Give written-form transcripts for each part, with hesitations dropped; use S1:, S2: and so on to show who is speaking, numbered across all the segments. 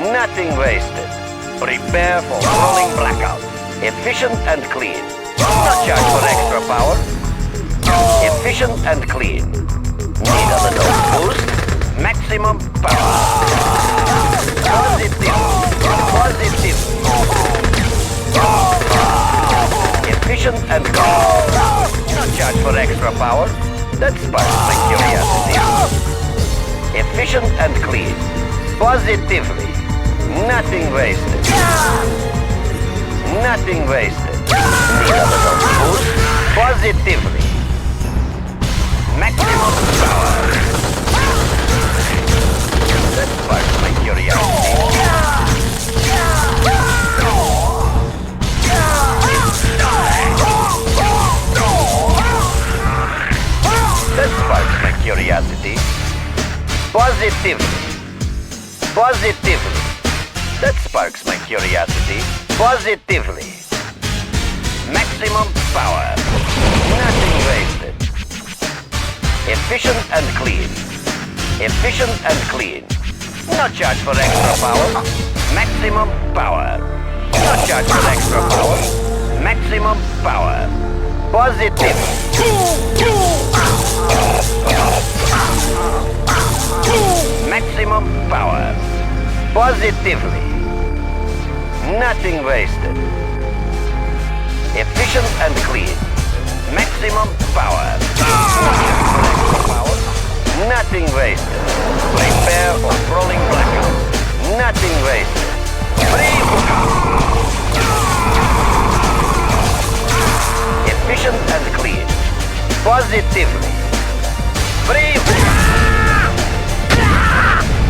S1: Nothing wasted. Prepare for rolling blackout. Efficient and clean. Not charge for extra power. Efficient and clean. Need a little boost. Maximum power. Positive. Positive. Efficient and clean. Not charge for extra power. That sparks my curiosity. Efficient and clean. Positively. Nothing wasted. Nothing wasted. Need a little boost. Positively. Maximum power. That sparks my curiosity. That sparks my curiosity. Positively. Positively. That sparks my curiosity. Positively. Maximum power. Nothing wasted. Efficient and clean. Efficient and clean. Not charge for extra power. Maximum power. Not charge for extra power. Maximum power. Positive. Maximum power. Positively. Nothing wasted. Efficient and clean. Maximum power. Nothing wasted. Prepare for rolling blackout. Nothing wasted. Free. Efficient and clean. Positively. Free.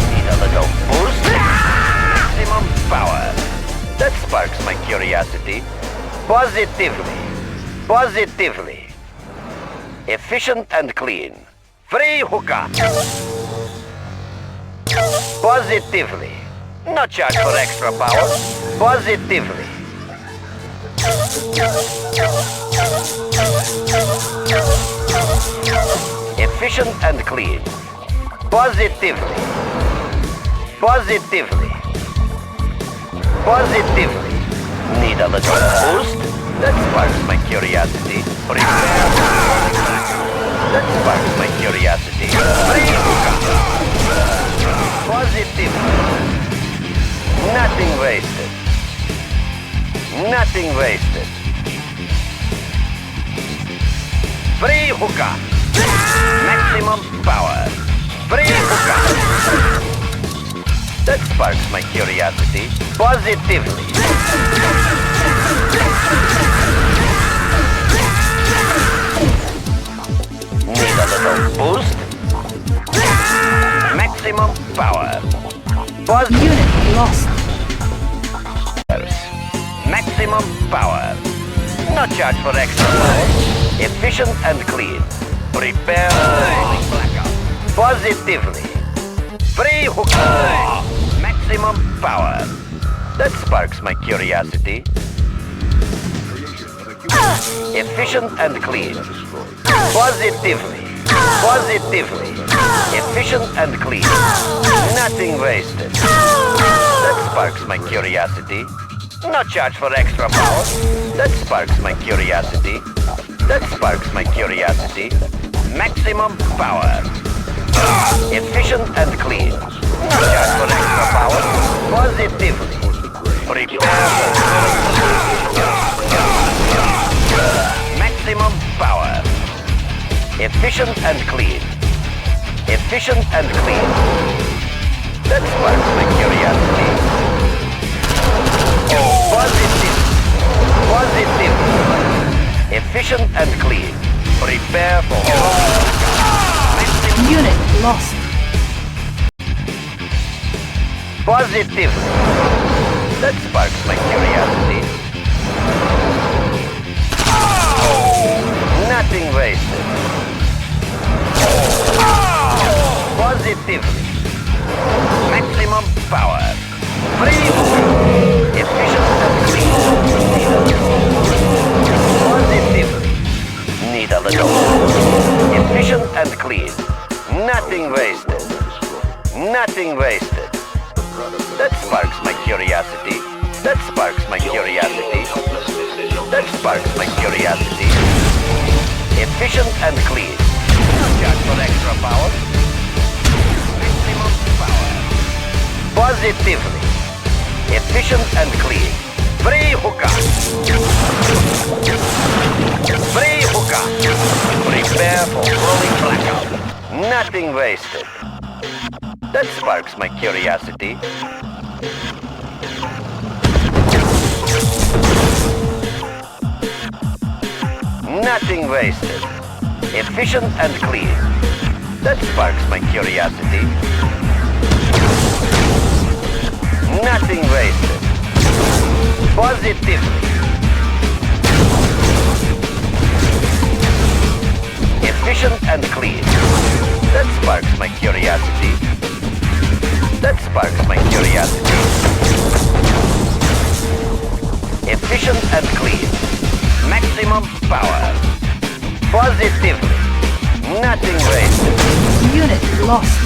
S1: Need a little boost. Maximum power. That sparks my curiosity. Positively. Positively. Efficient and clean. Free hookah. Positively. No charge for extra power. Positively. Efficient and clean. Positively. Positively. Positively. Need a little boost? That sparks my curiosity. Prepare. That sparks my curiosity. Positive. Nothing wasted. Nothing wasted. Free hookah. Maximum power. Free hookah. That sparks my curiosity. Positively. Need a little boost. Maximum power.
S2: Unit lost.
S1: Maximum power. No charge for extra power. Efficient and clean. Prepare rolling blackout. Positively. Free hookah. Maximum power. That sparks my curiosity. Efficient and clean. Positively. Positively. Efficient and clean. Nothing wasted. That sparks my curiosity. No charge for extra power. That sparks my curiosity. That sparks my curiosity. Maximum power. Efficient and clean. No charge for extra power. Positively. Prepare. Maximum power. Efficient and clean. Efficient and clean. That sparks my curiosity. Positive. Positive. Efficient and clean. Prepare for maximum.
S2: Unit lost.
S1: Positive. That sparks my curiosity. Nothing wasted. Positively. Maximum power. Free. Efficient and clean. Positively. Need a little. Efficient and clean. Nothing wasted. Nothing wasted. That That sparks my curiosity. That sparks my curiosity. That sparks my curiosity. Efficient and clean. No charge for extra power. Maximum power. Positively. Efficient and clean. Free hookah. Free hookah. Prepare for rolling blackout. Nothing wasted. That sparks my curiosity. Nothing wasted. Efficient and clean. That sparks my curiosity. Nothing wasted. Positively. Efficient and clean. That sparks my curiosity. That sparks my curiosity. Efficient and clean. Maximum power. Positively. Nothing wasted.
S2: Unit lost.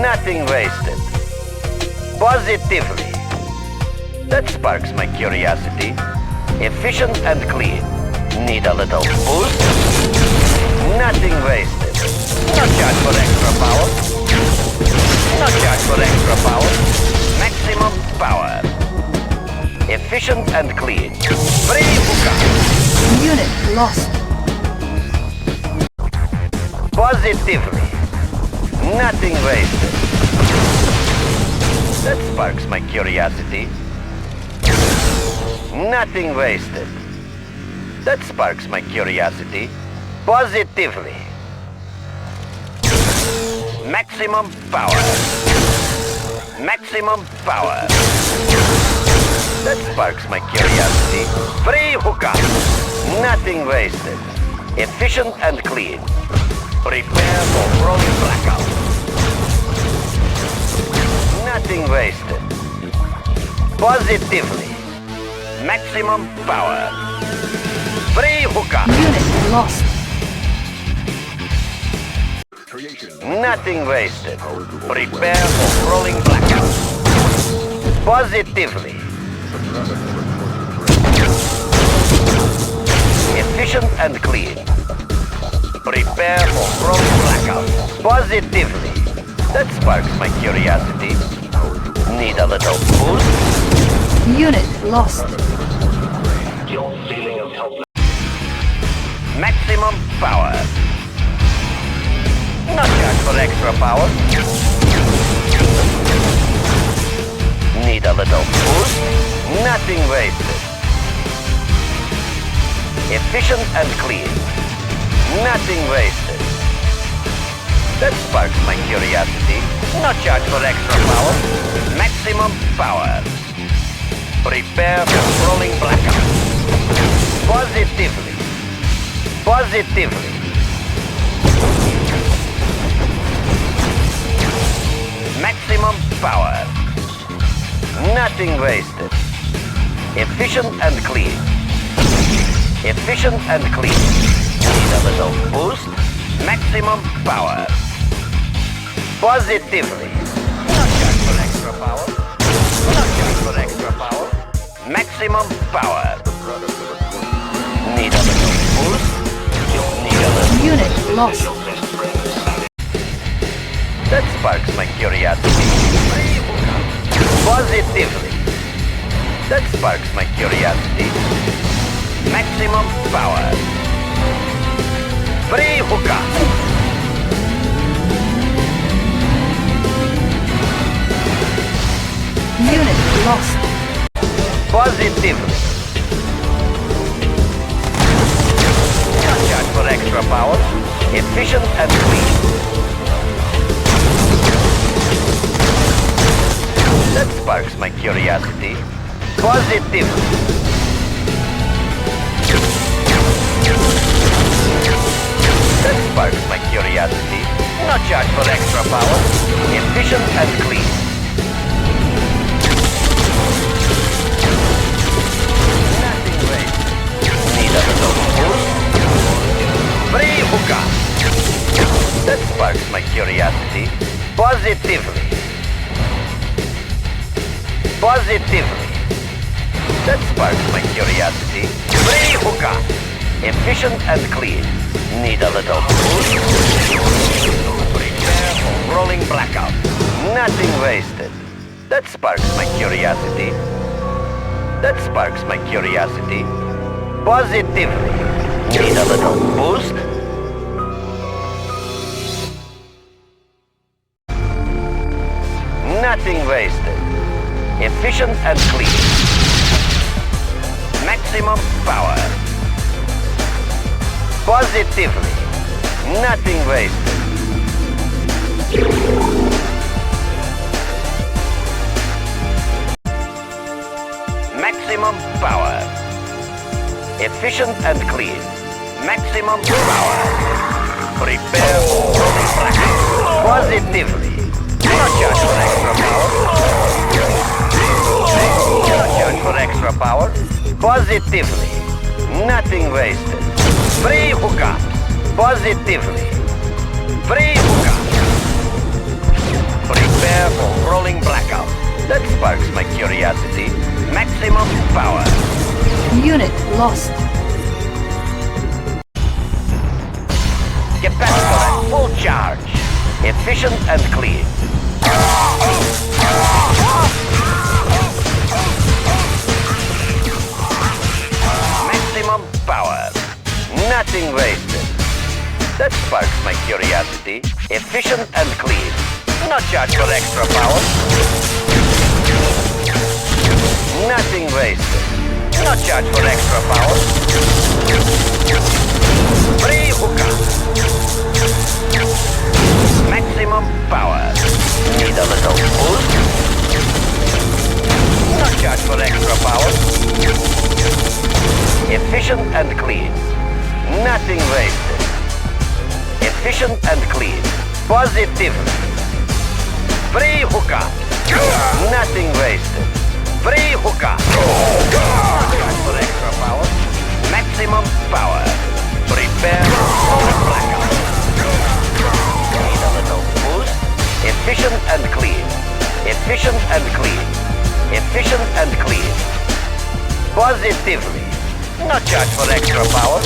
S1: Nothing wasted. Positively. That sparks my curiosity. Efficient and clean. Need a little boost? Nothing wasted. No charge for extra power. No charge for extra power. Maximum power. Efficient and clean. Free hookah.
S2: Unit lost.
S1: Positively. Nothing wasted. That sparks my curiosity. Nothing wasted. That sparks my curiosity. Positively. Maximum power. Maximum power. That sparks my curiosity. Free hookah. Nothing wasted. Efficient and clean. Prepare for rolling blackout. Nothing wasted. Positively. Maximum power. Free hookah.
S2: Unit lost.
S1: Nothing wasted. Prepare for rolling blackout. Positively. Efficient and clean. Prepare for rolling blackout. Positively. That sparks my curiosity. Need a little boost?
S2: Unit lost.
S1: Maximum power. No charge for extra power. Need a little boost? Nothing wasted. Efficient and clean. Nothing wasted. That sparks my curiosity. No charge for extra power. Maximum power. Prepare for rolling blackout. Positively. Positively. Maximum power. Nothing wasted. Efficient and clean. Efficient and clean. Need a little boost. Maximum power. Positively. No charge for extra power. No charge for extra power. Maximum power. Need a little boost. Need a little.
S2: Unit lost.
S1: That sparks my curiosity. Positively. That sparks my curiosity. Maximum power. Free hookah.
S2: Unit lost.
S1: Positively. No charge for extra power. Efficient and clean. That sparks my curiosity. Positively. That sparks my curiosity. No charge for extra power. Efficient and clean. Nothing wasted. Need a little boost. Free hookah. That sparks my curiosity. Positively. Positively. That sparks my curiosity. Free hookah. Efficient and clean. Need a little boost? Prepare for rolling blackout. Nothing wasted. That sparks my curiosity. That sparks my curiosity. Positively. Need a little boost? Nothing wasted. Efficient and clean. Maximum power. Positively. Nothing wasted. Maximum power. Efficient and clean. Maximum power. Prepare for rolling blackout. Positively. Not charge for extra power. Not charge for extra power. Positively. Nothing wasted. Free hookup. Positively. Free hookup. Prepare for rolling blackout. That sparks my curiosity. Maximum power.
S2: Unit lost.
S1: Capacitor at full charge. Efficient and clean. Maximum power. Nothing wasted. That sparks my curiosity. Efficient and clean. Not charge for extra power. Nothing wasted. Not charge for extra power. Free hookup. Maximum power. Need a little boost? Not charge for extra power. Efficient and clean. Nothing wasted. Efficient and clean. Positively. Free hookup. Nothing wasted. Free hookup. Not charge for extra power. Maximum power. Prepare for blackout. Need a little boost. Efficient and clean. Efficient and clean. Efficient and clean. Positively. Not charge for extra power.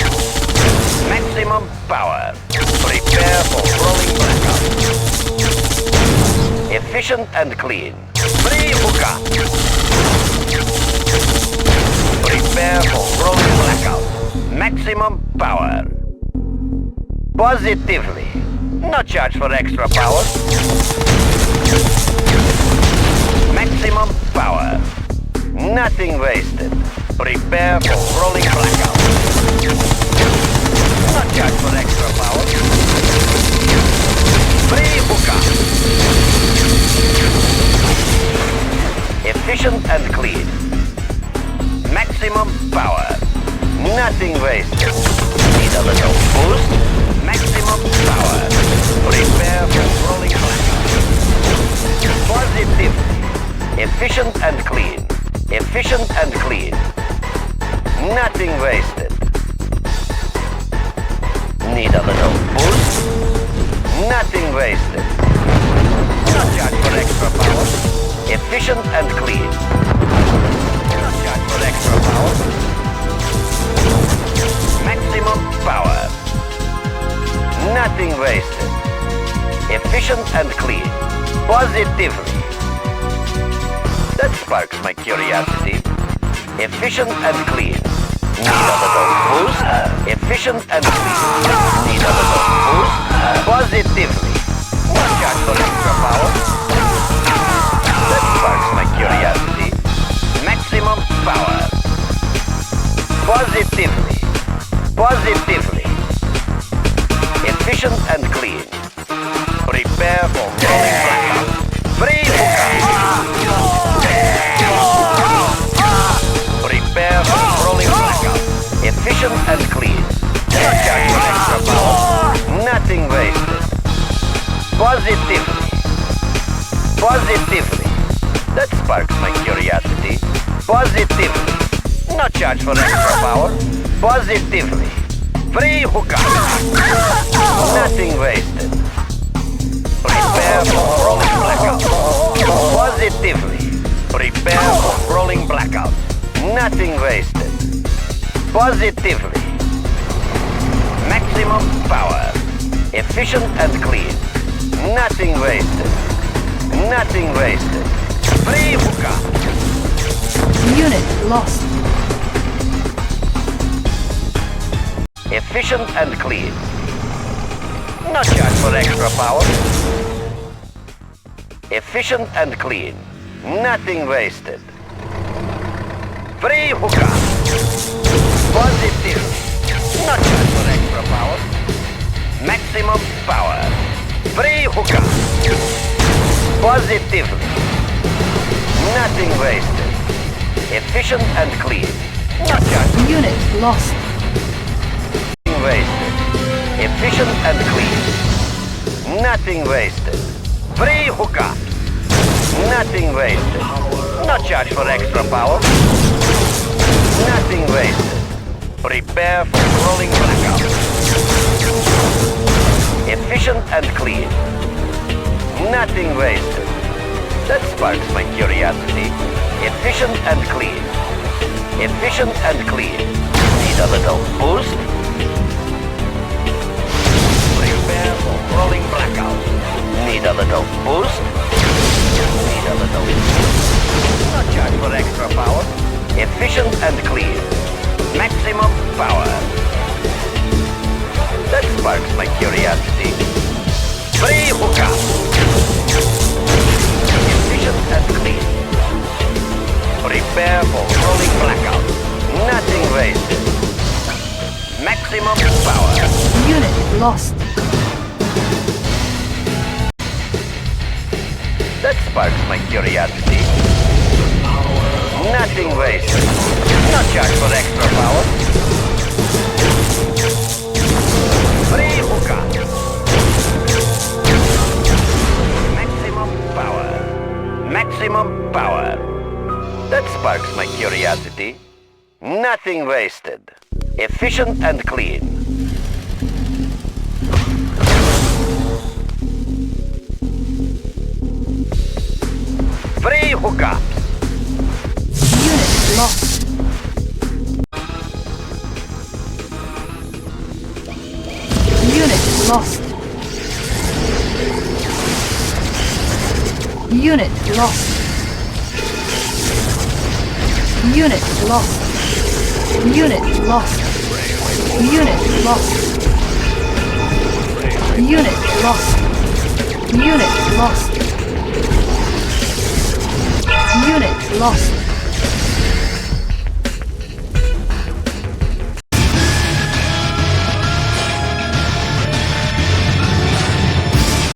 S1: Maximum power. Prepare for rolling blackout. Efficient and clean. Free hookup. Prepare for rolling blackout. Maximum power. Positively. Not charge for extra power. Maximum power. Nothing wasted. Prepare for rolling blackout. Not charge for extra power. Free hookup. Efficient and clean. Maximum power. Nothing wasted. Need a little boost. Maximum power. Prepare for rolling blackout. Positively. Efficient and clean. Efficient and clean. Nothing wasted. Need a little boost. Nothing wasted. Not charge for extra power. Efficient and clean. Not charge for extra power. Maximum power. Nothing wasted. Efficient and clean. Positively. That sparks my curiosity. Efficient and clean. Need a little boost. Efficient and clean. Need a little boost. Positively. Not charge for extra power. That sparks my curiosity. Maximum power. Positively. Positively. Efficient and clean. Prepare for rolling blackout. Free hookup. Prepare for rolling blackout. Efficient and clean. Not charge for extra power. Nothing wasted. Positively. Positively. That sparks my curiosity. Positively. Not charge for extra power. Positively. Free hookup. Nothing wasted. Prepare for rolling blackout. Positively. Prepare Positively. Maximum power. Efficient and clean. Nothing wasted. Nothing wasted. Free hookup.
S2: Unit lost.
S1: Efficient and clean. No charge for extra power. Efficient and clean. Nothing wasted. Free hookup. Positive. No charge for extra power. Maximum power. Free hookup. Positive. Nothing wasted. Efficient and clean. No charge.
S2: Unit lost.
S1: Nothing wasted. Efficient and clean. Nothing wasted. Free hookup. Nothing wasted. No charge for extra power. Nothing wasted. Prepare for rolling blackout. Efficient and clean. Nothing wasted. That sparks my curiosity. Efficient and clean. Efficient and clean. Need a little boost? Prepare for rolling blackout. Need a little boost? Need a little boost. No charge for extra power. Efficient and clean. Maximum power. That sparks my curiosity. Free hookup. Efficient and clean. Prepare for rolling blackout. Nothing wasted. Maximum power.
S2: Unit lost.
S1: That sparks my curiosity. Nothing wasted. No charge for extra power. Free hookup. Maximum power. Maximum power. That sparks my curiosity. Nothing wasted. Efficient and clean. Free hookup.
S2: Unit lost. Unit lost. Unit lost. Unit lost. Unit lost. Unit lost. Unit lost. Unit lost. Unit lost.